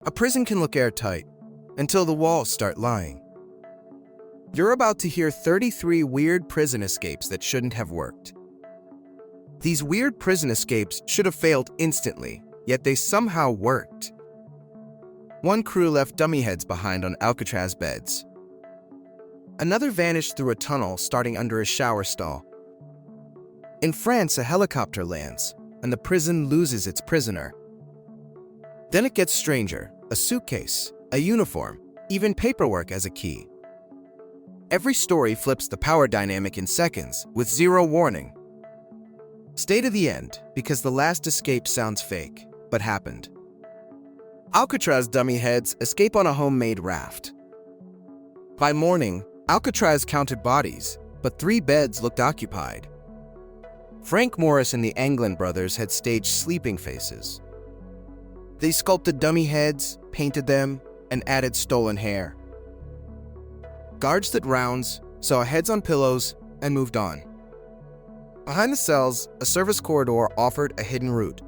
A prison can look airtight until the walls start lying. You're about to hear 33 weird prison escapes that shouldn't have worked. These weird prison escapes should have failed instantly, yet they somehow worked. One crew left dummy heads behind on alcatraz beds. Another vanished through a tunnel starting under a shower stall. In France, a helicopter lands, and the prison loses its prisoner. Then it gets stranger: a suitcase, a uniform, even paperwork as a key. Every story flips the power dynamic in seconds, with zero warning. Stay to the end, because the last escape sounds fake, but happened. Alcatraz dummy heads escape on a homemade raft. By morning, Alcatraz counted bodies, but 3 beds looked occupied. Frank Morris and the Anglin brothers had staged sleeping faces. They sculpted dummy heads, painted them, and added stolen hair. Guards did rounds, saw heads on pillows, and moved on. Behind the cells, a service corridor offered a hidden route.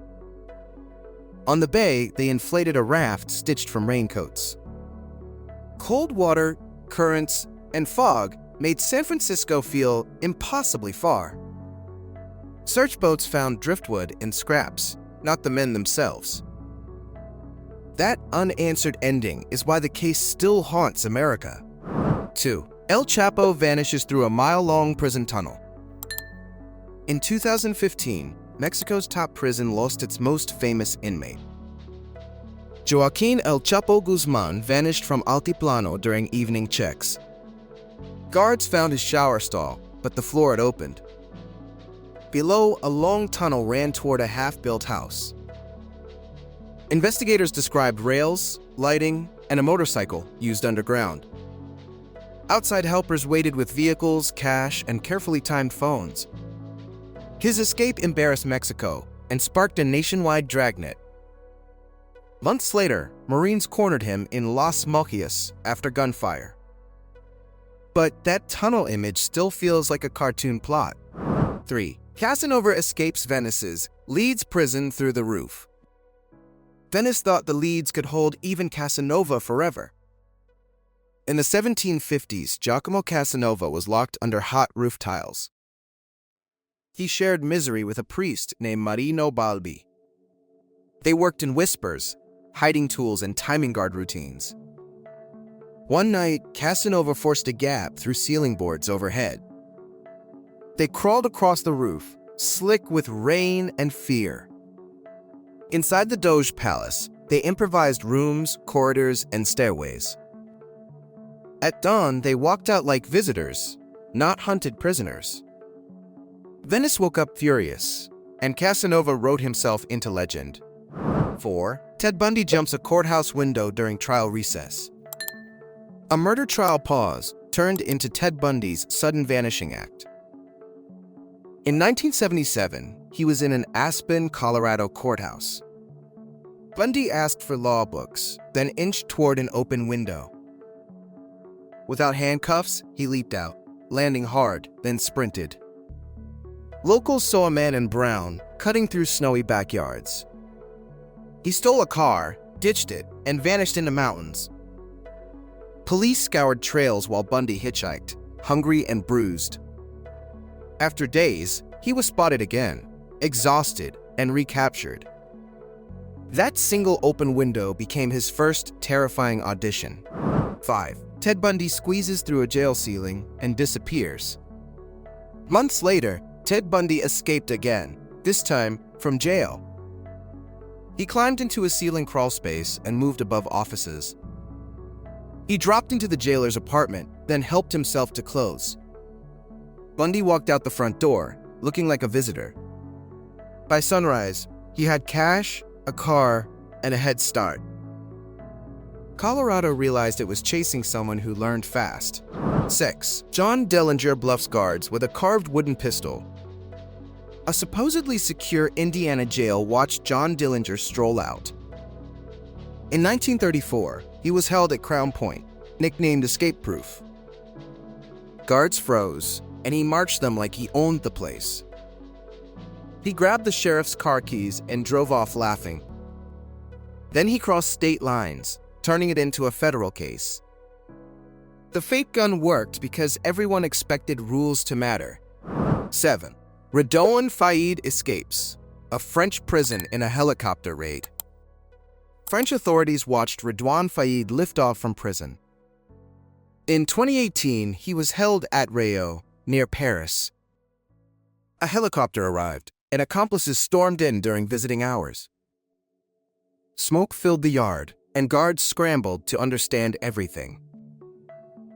On the bay, they inflated a raft stitched from raincoats. Cold water, currents, and fog made San Francisco feel impossibly far. Search boats found driftwood and scraps, not the men themselves. That unanswered ending is why the case still haunts America. 2. El Chapo vanishes through a mile-long prison tunnel. In 2015, Mexico's top prison lost its most famous inmate. Joaquin El Chapo Guzman vanished from Altiplano during evening checks. Guards found his shower stall, but the floor had opened. Below, a long tunnel ran toward a half-built house. Investigators described rails, lighting, and a motorcycle used underground. Outside helpers waited with vehicles, cash, and carefully timed phones. His escape embarrassed Mexico and sparked a nationwide dragnet. Months later, Marines cornered him in Las Mojias after gunfire. But that tunnel image still feels like a cartoon plot. 3. Casanova escapes Venice's Leeds prison through the roof. Venice thought the Leeds could hold even Casanova forever. In the 1750s, Giacomo Casanova was locked under hot roof tiles. He shared misery with a priest named Marino Balbi. They worked in whispers, hiding tools, and timing guard routines. One night, Casanova forced a gap through ceiling boards overhead. They crawled across the roof, slick with rain and fear. Inside the Doge Palace, they improvised rooms, corridors, and stairways. At dawn, they walked out like visitors, not hunted prisoners. Venice woke up furious, and Casanova wrote himself into legend. 4. Ted Bundy jumps a courthouse window during trial recess. A murder trial pause turned into Ted Bundy's sudden vanishing act. In 1977, he was in an Aspen, Colorado courthouse. Bundy asked for law books, then inched toward an open window. Without handcuffs, he leaped out, landing hard, then sprinted. Locals saw a man in brown cutting through snowy backyards. He stole a car, ditched it, and vanished in the mountains. Police scoured trails while Bundy hitchhiked, hungry and bruised. After days, he was spotted again, exhausted and recaptured. That single open window became his first terrifying audition. 5. Ted Bundy squeezes through a jail ceiling and disappears. Months later, Ted Bundy escaped again, this time from jail. He climbed into a ceiling crawl space and moved above offices. He dropped into the jailer's apartment, then helped himself to clothes. Bundy walked out the front door, looking like a visitor. By sunrise, he had cash, a car, and a head start. Colorado realized it was chasing someone who learned fast. 6. John Dillinger bluffs guards with a carved wooden pistol. A supposedly secure Indiana jail watched John Dillinger stroll out. In 1934, he was held at Crown Point, nicknamed Escape Proof. Guards froze, and he marched them like he owned the place. He grabbed the sheriff's car keys and drove off laughing. Then he crossed state lines, turning it into a federal case. The fake gun worked because everyone expected rules to matter. 7. Redouan Faïd escapes, a French prison in a helicopter raid. French authorities watched Redouan Faïd lift off from prison. In 2018, he was held at Rio, near Paris. A helicopter arrived, and accomplices stormed in during visiting hours. Smoke filled the yard, and guards scrambled to understand everything.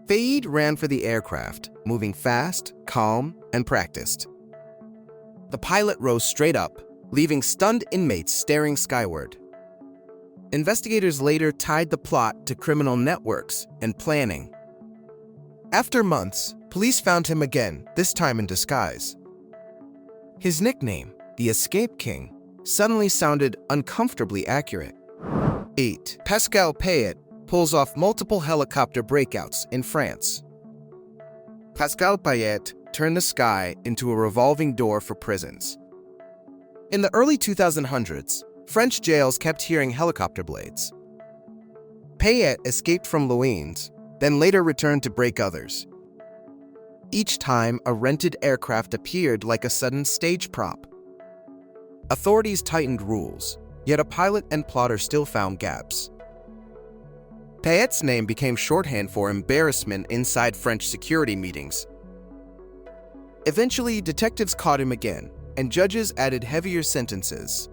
Faïd ran for the aircraft, moving fast, calm, and practiced. The pilot rose straight up, leaving stunned inmates staring skyward. Investigators later tied the plot to criminal networks and planning. After months, police found him again, this time in disguise. His nickname, the Escape King, suddenly sounded uncomfortably accurate. 8. Pascal Payet pulls off multiple helicopter breakouts in France. Pascal Payet turned the sky into a revolving door for prisons. In the early 2000s, French jails kept hearing helicopter blades. Payet escaped from Louis, then later returned to break others. Each time, a rented aircraft appeared like a sudden stage prop. Authorities tightened rules, yet a pilot and plotter still found gaps. Payet's name became shorthand for embarrassment inside French security meetings. Eventually, detectives caught him again, and judges added heavier sentences.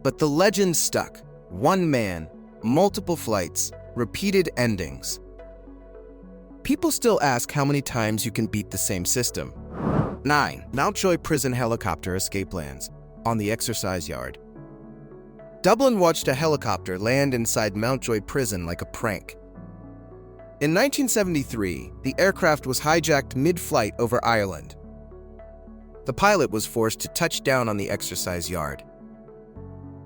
But the legend stuck. One man, multiple flights, repeated endings. People still ask how many times you can beat the same system. 9. Mountjoy prison helicopter escape lands on the exercise yard. Dublin watched a helicopter land inside Mountjoy prison like a prank. In 1973, the aircraft was hijacked mid-flight over Ireland. The pilot was forced to touch down on the exercise yard.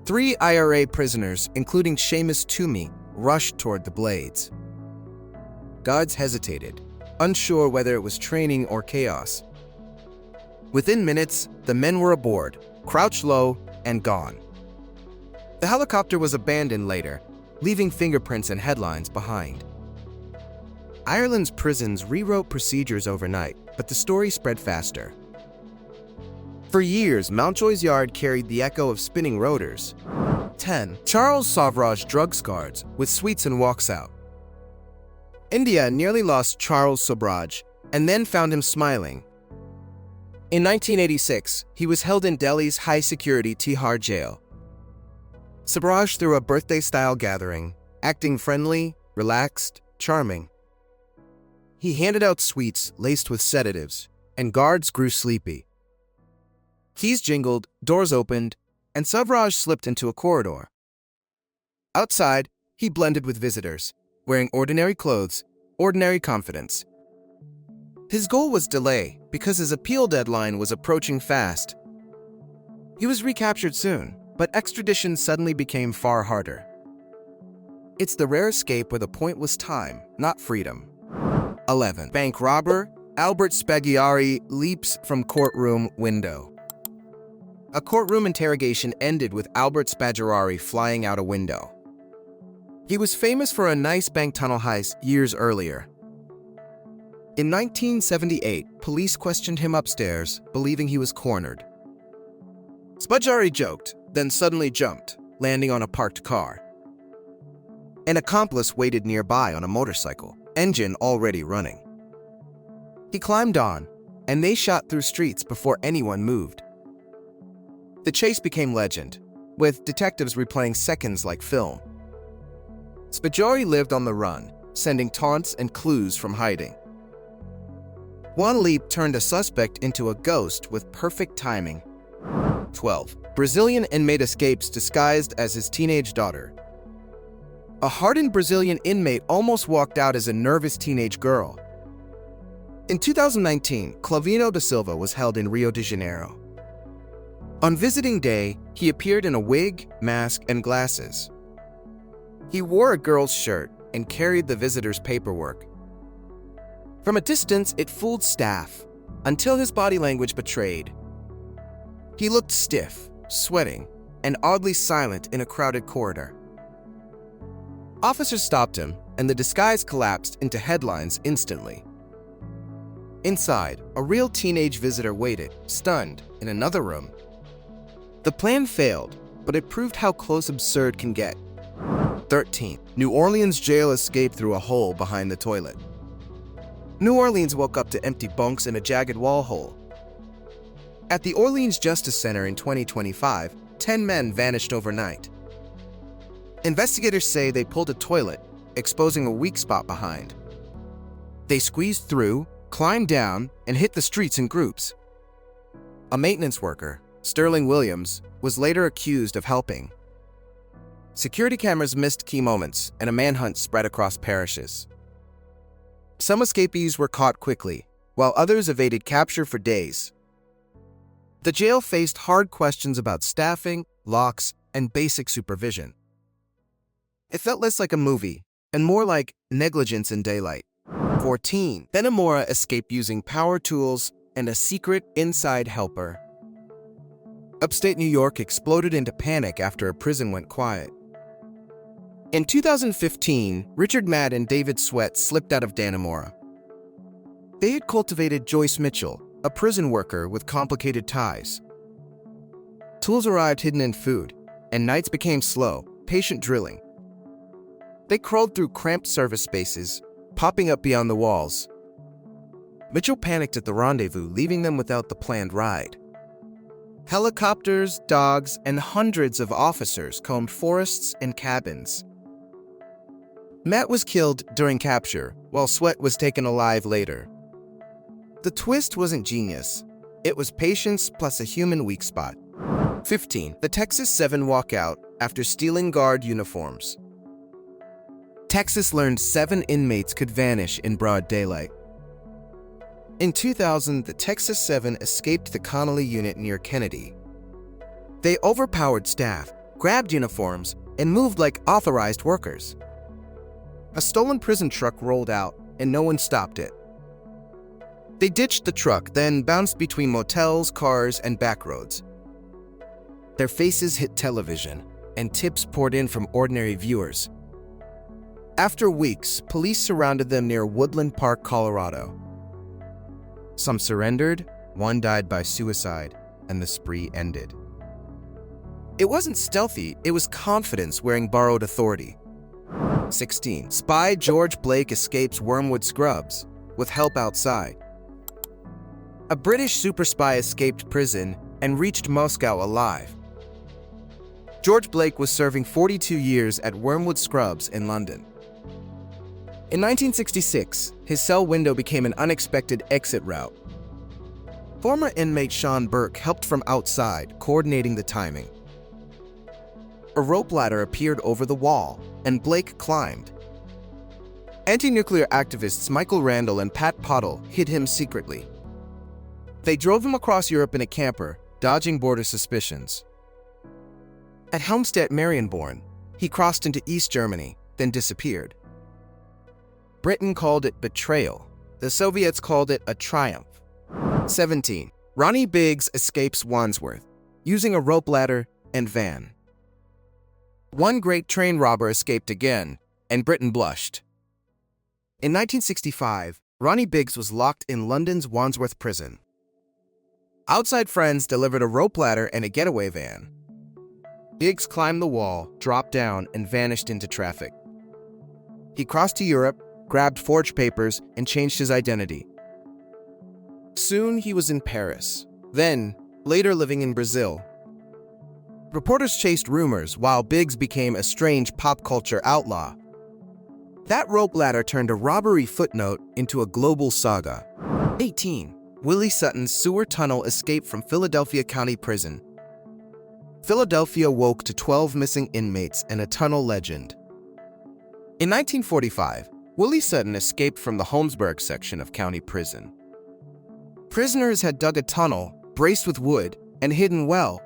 3 IRA prisoners, including Seamus Toomey, rushed toward the blades. Guards hesitated, unsure whether it was training or chaos. Within minutes, the men were aboard, crouched low, and gone. The helicopter was abandoned later, leaving fingerprints and headlines behind. Ireland's prisons rewrote procedures overnight, but the story spread faster. For years, Mountjoy's yard carried the echo of spinning rotors. 10. Charles Sauvage drugs guards with sweets and walks out. India nearly lost Charles Sauvage and then found him smiling. In 1986, he was held in Delhi's high-security Tihar jail. Sauvage threw a birthday-style gathering, acting friendly, relaxed, charming. He handed out sweets laced with sedatives, and guards grew sleepy. Keys jingled, doors opened, and Sauvage slipped into a corridor. Outside, he blended with visitors, wearing ordinary clothes, ordinary confidence. His goal was delay because his appeal deadline was approaching fast. He was recaptured soon, but extradition suddenly became far harder. It's the rare escape where the point was time, not freedom. 11. Bank robber Albert Spaghiari leaps from courtroom window. A courtroom interrogation ended with Albert Spaghiari flying out a window. He was famous for a nice bank tunnel heist years earlier. In 1978, police questioned him upstairs, believing he was cornered. Spaghiari joked, then suddenly jumped, landing on a parked car. An accomplice waited nearby on a motorcycle, engine already running. He climbed on, and they shot through streets before anyone moved. The chase became legend, with detectives replaying seconds like film. Spaghiari lived on the run, sending taunts and clues from hiding. One leap turned a suspect into a ghost with perfect timing. 12. Brazilian inmate escapes disguised as his teenage daughter. A hardened Brazilian inmate almost walked out as a nervous teenage girl. In 2019, Clavino da Silva was held in Rio de Janeiro. On visiting day, he appeared in a wig, mask, and glasses. He wore a girl's shirt and carried the visitor's paperwork. From a distance, it fooled staff, until his body language betrayed. He looked stiff, sweating, and oddly silent in a crowded corridor. Officers stopped him, and the disguise collapsed into headlines instantly. Inside, a real teenage visitor waited, stunned, in another room. The plan failed, but it proved how close absurd can get. 13. New Orleans jail escaped through a hole behind the toilet. New Orleans woke up to empty bunks and a jagged wall hole. At the Orleans Justice Center in 2025, 10 men vanished overnight. Investigators say they pulled a toilet, exposing a weak spot behind. They squeezed through, climbed down, and hit the streets in groups. A maintenance worker, Sterling Williams, was later accused of helping. Security cameras missed key moments, and a manhunt spread across parishes. Some escapees were caught quickly, while others evaded capture for days. The jail faced hard questions about staffing, locks, and basic supervision. It felt less like a movie, and more like negligence in daylight. 14. Benamora escaped using power tools and a secret inside helper. Upstate New York exploded into panic after a prison went quiet. In 2015, Richard Matt and David Sweat slipped out of Dannemora. They had cultivated Joyce Mitchell, a prison worker with complicated ties. Tools arrived hidden in food, and nights became slow, patient drilling. They crawled through cramped service spaces, popping up beyond the walls. Mitchell panicked at the rendezvous, leaving them without the planned ride. Helicopters, dogs, and hundreds of officers combed forests and cabins. Matt was killed during capture, while Sweat was taken alive later. The twist wasn't genius. It was patience plus a human weak spot. 15. The Texas 7 walk out after stealing guard uniforms. Texas learned 7 inmates could vanish in broad daylight. In 2000, the Texas 7 escaped the Connolly unit near Kennedy. They overpowered staff, grabbed uniforms, and moved like authorized workers. A stolen prison truck rolled out, and no one stopped it. They ditched the truck, then bounced between motels, cars, and back roads. Their faces hit television, and tips poured in from ordinary viewers. After weeks, police surrounded them near Woodland Park, Colorado. Some surrendered, one died by suicide, and the spree ended. It wasn't stealthy, it was confidence wearing borrowed authority. 16. Spy George Blake escapes Wormwood Scrubs, with help outside. A British super spy escaped prison and reached Moscow alive. George Blake was serving 42 years at Wormwood Scrubs in London. In 1966, his cell window became an unexpected exit route. Former inmate Sean Burke helped from outside, coordinating the timing. A rope ladder appeared over the wall, and Blake climbed. Anti-nuclear activists Michael Randall and Pat Pottle hid him secretly. They drove him across Europe in a camper, dodging border suspicions. At Helmstedt-Marienborn, he crossed into East Germany, then disappeared. Britain called it betrayal. The Soviets called it a triumph. 17. Ronnie Biggs escapes Wandsworth, using a rope ladder and van. One great train robber escaped again, and Britain blushed. In 1965, Ronnie Biggs was locked in London's Wandsworth prison. Outside friends delivered a rope ladder and a getaway van. Biggs climbed the wall, dropped down, and vanished into traffic. He crossed to Europe, grabbed forged papers, and changed his identity. Soon he was in Paris, then later living in Brazil. Reporters chased rumors while Biggs became a strange pop culture outlaw. That rope ladder turned a robbery footnote into a global saga. 18. Willie Sutton's sewer tunnel escape from Philadelphia County Prison. Philadelphia woke to 12 missing inmates and a tunnel legend. In 1945, Willie Sutton escaped from the Holmesburg section of county prison. Prisoners had dug a tunnel, braced with wood, and hidden well.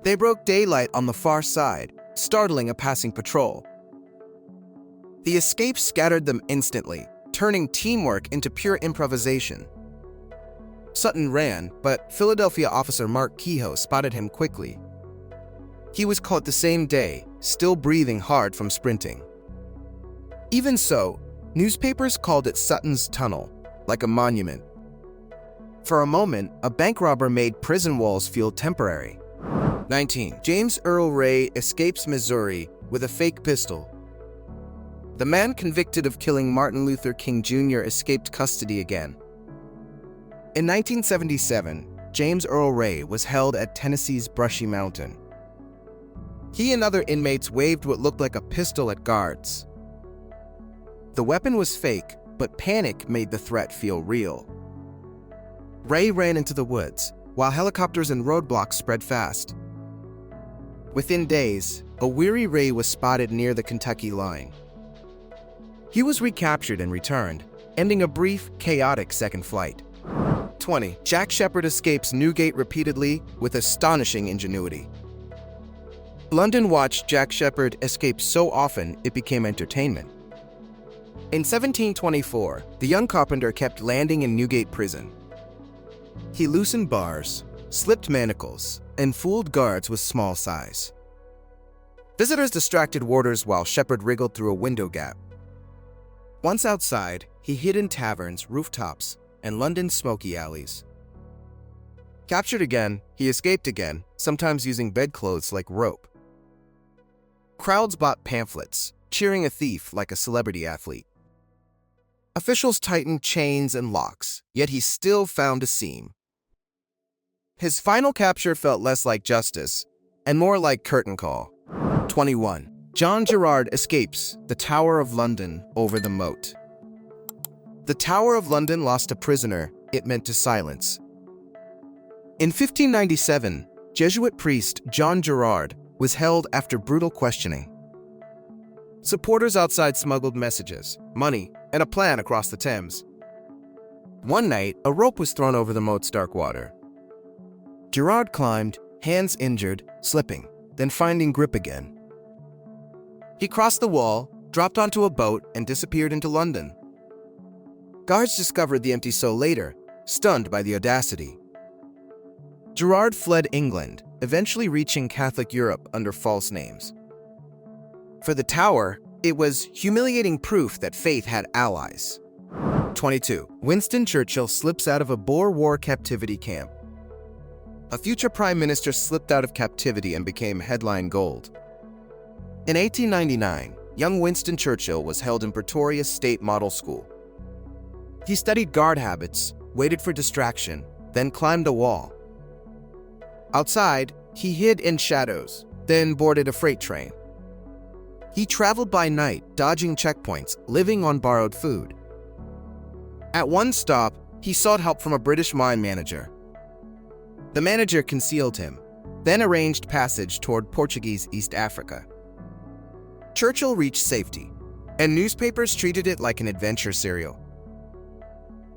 They broke daylight on the far side, startling a passing patrol. The escape scattered them instantly, turning teamwork into pure improvisation. Sutton ran, but Philadelphia officer Mark Kehoe spotted him quickly. He was caught the same day, still breathing hard from sprinting. Even so, newspapers called it Sutton's Tunnel, like a monument. For a moment, a bank robber made prison walls feel temporary. 19. James Earl Ray escapes Missouri with a fake pistol. The man convicted of killing Martin Luther King Jr. escaped custody again. In 1977, James Earl Ray was held at Tennessee's Brushy Mountain. He and other inmates waved what looked like a pistol at guards. The weapon was fake, but panic made the threat feel real. Ray ran into the woods, while helicopters and roadblocks spread fast. Within days, a weary Ray was spotted near the Kentucky line. He was recaptured and returned, ending a brief, chaotic second flight. 20. Jack Shepherd escapes Newgate repeatedly with astonishing ingenuity. London watched Jack Shepherd escape so often it became entertainment. In 1724, the young carpenter kept landing in Newgate prison. He loosened bars, slipped manacles, and fooled guards with small size. Visitors distracted warders while Shepherd wriggled through a window gap. Once outside, he hid in taverns, rooftops, and London's smoky alleys. Captured again, he escaped again, sometimes using bedclothes like rope. Crowds bought pamphlets, cheering a thief like a celebrity athlete. Officials tightened chains and locks, yet he still found a seam. His final capture felt less like justice and more like curtain call. 21. John Gerard escapes the Tower of London over the moat. The Tower of London lost a prisoner it meant to silence. In 1597, Jesuit priest John Gerard was held after brutal questioning. Supporters outside smuggled messages, money, and a plan across the Thames. One night, a rope was thrown over the moat's dark water. Gerard climbed, hands injured, slipping, then finding grip again. He crossed the wall, dropped onto a boat, and disappeared into London. Guards discovered the empty soul later, stunned by the audacity. Gerard fled England, eventually reaching Catholic Europe under false names. For the Tower, it was humiliating proof that faith had allies. 22. Winston Churchill slips out of a Boer War captivity camp. A future prime minister slipped out of captivity and became headline gold. In 1899, young Winston Churchill was held in Pretoria's State Model School. He studied guard habits, waited for distraction, then climbed a wall. Outside, he hid in shadows, then boarded a freight train. He traveled by night, dodging checkpoints, living on borrowed food. At one stop, he sought help from a British mine manager. The manager concealed him, then arranged passage toward Portuguese East Africa. Churchill reached safety, and newspapers treated it like an adventure serial.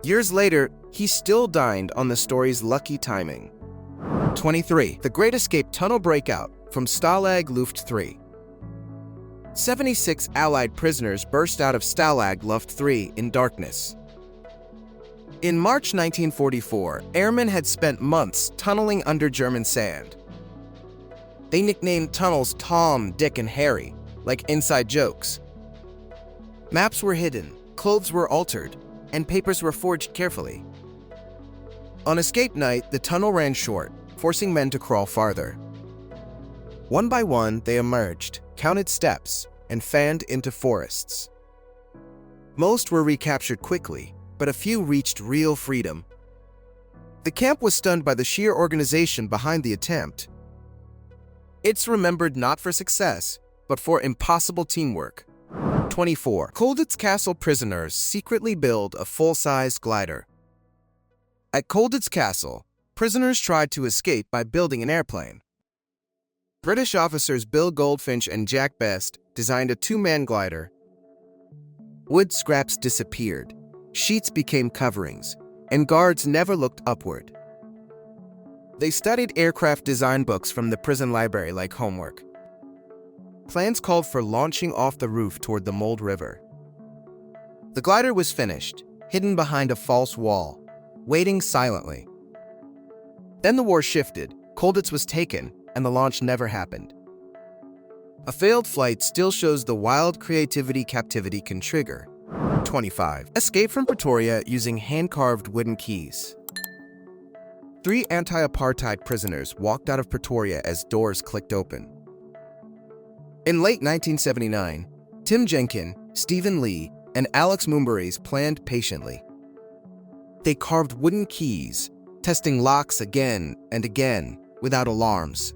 Years later, he still dined on the story's lucky timing. 23. The Great Escape Tunnel Breakout from Stalag Luft 3. 76 Allied prisoners burst out of Stalag Luft 3 in darkness. In March 1944, airmen had spent months tunneling under German sand. They nicknamed tunnels Tom, Dick, and Harry, like inside jokes. Maps were hidden, clothes were altered, and papers were forged carefully. On escape night, the tunnel ran short, forcing men to crawl farther. One by one, they emerged, counted steps, and fanned into forests. Most were recaptured quickly, but a few reached real freedom. The camp was stunned by the sheer organization behind the attempt. It's remembered not for success, but for impossible teamwork. 24. Colditz Castle prisoners secretly build a full-size glider. At Colditz Castle, prisoners tried to escape by building an airplane. British officers Bill Goldfinch and Jack Best designed a two-man glider. Wood scraps disappeared, sheets became coverings, and guards never looked upward. They studied aircraft design books from the prison library like homework. Plans called for launching off the roof toward the Mold River. The glider was finished, hidden behind a false wall, waiting silently. Then the war shifted, Colditz was taken, and the launch never happened. A failed flight still shows the wild creativity captivity can trigger. 25. Escape from Pretoria using hand-carved wooden keys. 3 anti-apartheid prisoners walked out of Pretoria as doors clicked open. In late 1979, Tim Jenkin, Stephen Lee, and Alex Mumbaries planned patiently. They carved wooden keys, testing locks again and again without alarms.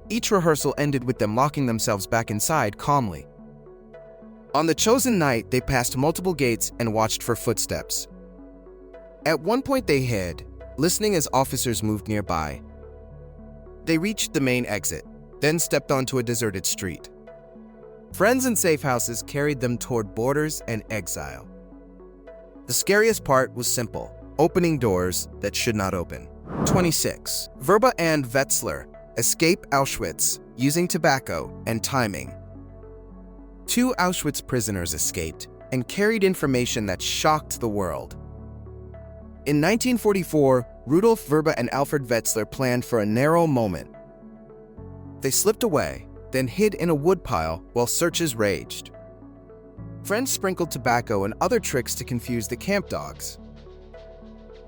Each rehearsal ended with them locking themselves back inside calmly. On the chosen night, they passed multiple gates and watched for footsteps. At one point they hid, listening as officers moved nearby. They reached the main exit, then stepped onto a deserted street. Friends and safe houses carried them toward borders and exile. The scariest part was simple, opening doors that should not open. 26. Verba and Wetzler escape Auschwitz using tobacco and timing. 2 Auschwitz prisoners escaped and carried information that shocked the world. In 1944, Rudolf Verba and Alfred Wetzler planned for a narrow moment. They slipped away, then hid in a woodpile while searches raged. Friends sprinkled tobacco and other tricks to confuse the camp dogs.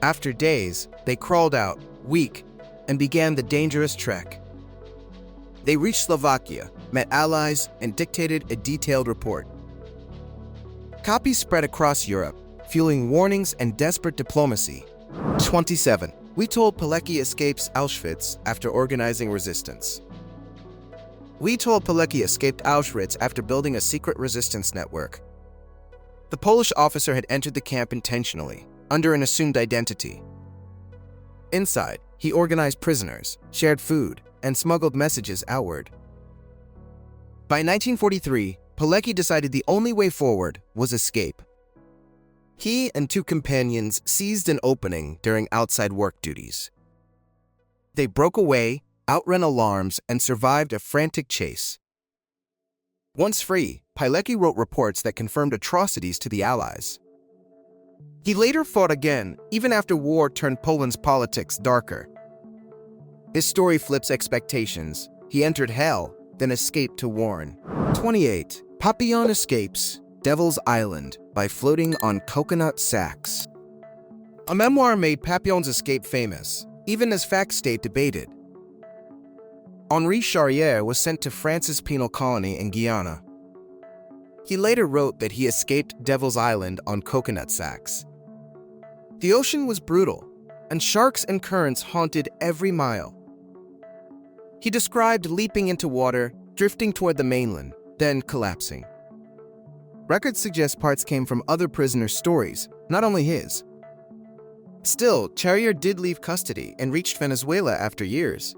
After days, they crawled out, weak, and began the dangerous trek. They reached Slovakia, met allies, and dictated a detailed report. Copies spread across Europe, fueling warnings and desperate diplomacy. 27. Witold Pilecki escapes Auschwitz after organizing resistance. Witold Pilecki escaped Auschwitz after building a secret resistance network. The Polish officer had entered the camp intentionally, under an assumed identity. Inside, he organized prisoners, shared food, and smuggled messages outward. By 1943, Pilecki decided the only way forward was escape. He and 2 companions seized an opening during outside work duties. They broke away, outran alarms, and survived a frantic chase. Once free, Pilecki wrote reports that confirmed atrocities to the Allies. He later fought again, even after war turned Poland's politics darker. His story flips expectations. He entered hell, then escaped to Warren. 28. Papillon escapes Devil's Island by floating on coconut sacks. A memoir made Papillon's escape famous, even as facts stayed debated. Henri Charrière was sent to France's penal colony in Guyana. He later wrote that he escaped Devil's Island on coconut sacks. The ocean was brutal, and sharks and currents haunted every mile. He described leaping into water, drifting toward the mainland, then collapsing. Records suggest parts came from other prisoners' stories, not only his. Still, Charrière did leave custody and reached Venezuela after years.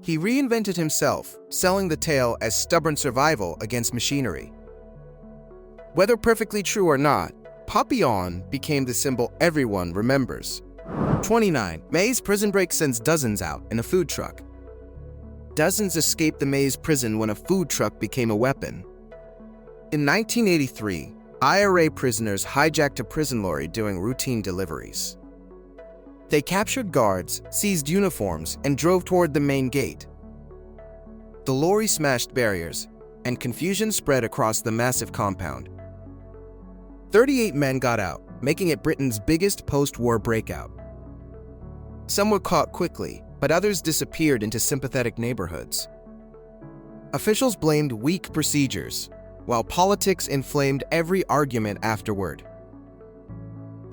He reinvented himself, selling the tale as stubborn survival against machinery. Whether perfectly true or not, Papillon became the symbol everyone remembers. 29. Maze prison break sends dozens out in a food truck. Dozens escaped the Maze prison when a food truck became a weapon. In 1983, IRA prisoners hijacked a prison lorry doing routine deliveries. They captured guards, seized uniforms, and drove toward the main gate. The lorry smashed barriers, and confusion spread across the massive compound. 38 men got out, making it Britain's biggest post-war breakout. Some were caught quickly, but others disappeared into sympathetic neighborhoods. Officials blamed weak procedures, while politics inflamed every argument afterward.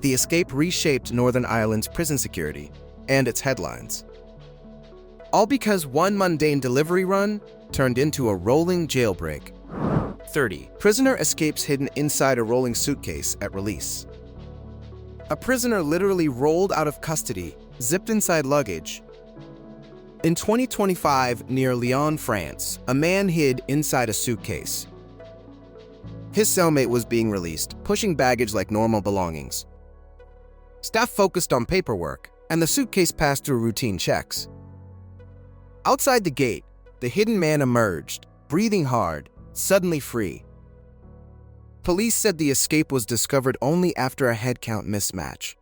The escape reshaped Northern Ireland's prison security and its headlines. All because one mundane delivery run turned into a rolling jailbreak. 30. Prisoner escapes hidden inside a rolling suitcase at release. A prisoner literally rolled out of custody, zipped inside luggage. In 2025, near Lyon, France, a man hid inside a suitcase. His cellmate was being released, pushing baggage like normal belongings. Staff focused on paperwork, and the suitcase passed through routine checks. Outside the gate, the hidden man emerged, breathing hard, suddenly free. Police said the escape was discovered only after a headcount mismatch.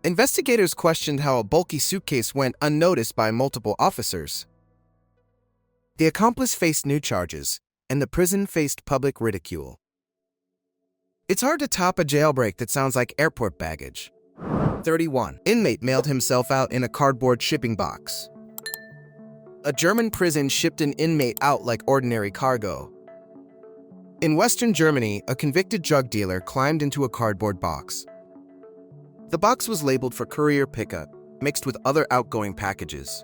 Investigators questioned how a bulky suitcase went unnoticed by multiple officers. The accomplice faced new charges, and the prison faced public ridicule. It's hard to top a jailbreak that sounds like airport baggage. 31. Inmate mailed himself out in a cardboard shipping box. A German prison shipped an inmate out like ordinary cargo. In Western Germany, a convicted drug dealer climbed into a cardboard box. The box was labeled for courier pickup, mixed with other outgoing packages.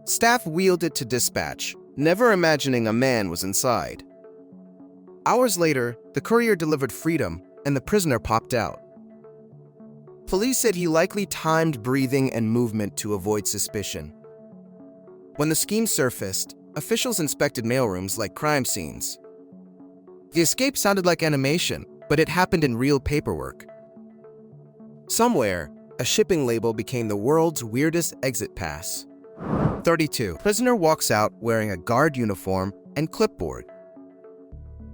Staff wheeled it to dispatch, never imagining a man was inside. Hours later, the courier delivered freedom, and the prisoner popped out. Police said he likely timed breathing and movement to avoid suspicion. When the scheme surfaced, officials inspected mailrooms like crime scenes. The escape sounded like animation, but it happened in real paperwork. Somewhere, a shipping label became the world's weirdest exit pass. 32. Prisoner walks out wearing a guard uniform and clipboard.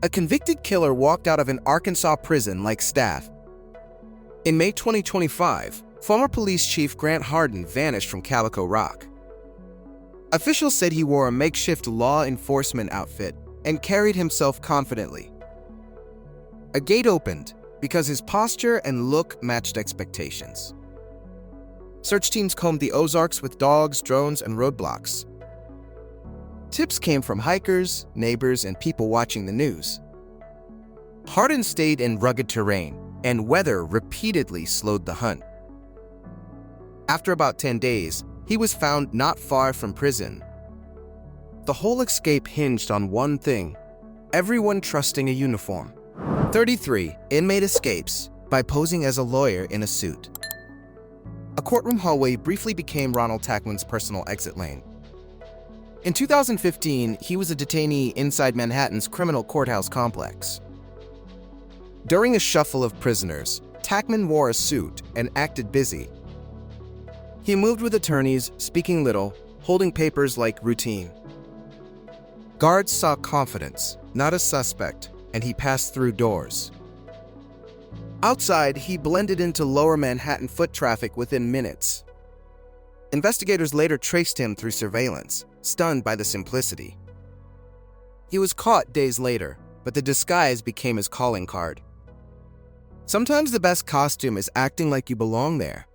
A convicted killer walked out of an Arkansas prison like staff. In May 2025, former police chief Grant Hardin vanished from Calico Rock. Officials said he wore a makeshift law enforcement outfit and carried himself confidently. A gate opened because his posture and look matched expectations. Search teams combed the Ozarks with dogs, drones, and roadblocks. Tips came from hikers, neighbors, and people watching the news. Hardin stayed in rugged terrain, and weather repeatedly slowed the hunt. After about 10 days, he was found not far from prison. The whole escape hinged on one thing: everyone trusting a uniform. 33. Inmate escapes by posing as a lawyer in a suit. A courtroom hallway briefly became Ronald Tackman's personal exit lane. In 2015, he was a detainee inside Manhattan's criminal courthouse complex. During a shuffle of prisoners, Tackman wore a suit and acted busy. He moved with attorneys, speaking little, holding papers like routine. Guards saw confidence, not a suspect, and he passed through doors. Outside, he blended into lower Manhattan foot traffic within minutes. Investigators later traced him through surveillance, stunned by the simplicity. He was caught days later, but the disguise became his calling card. Sometimes the best costume is acting like you belong there.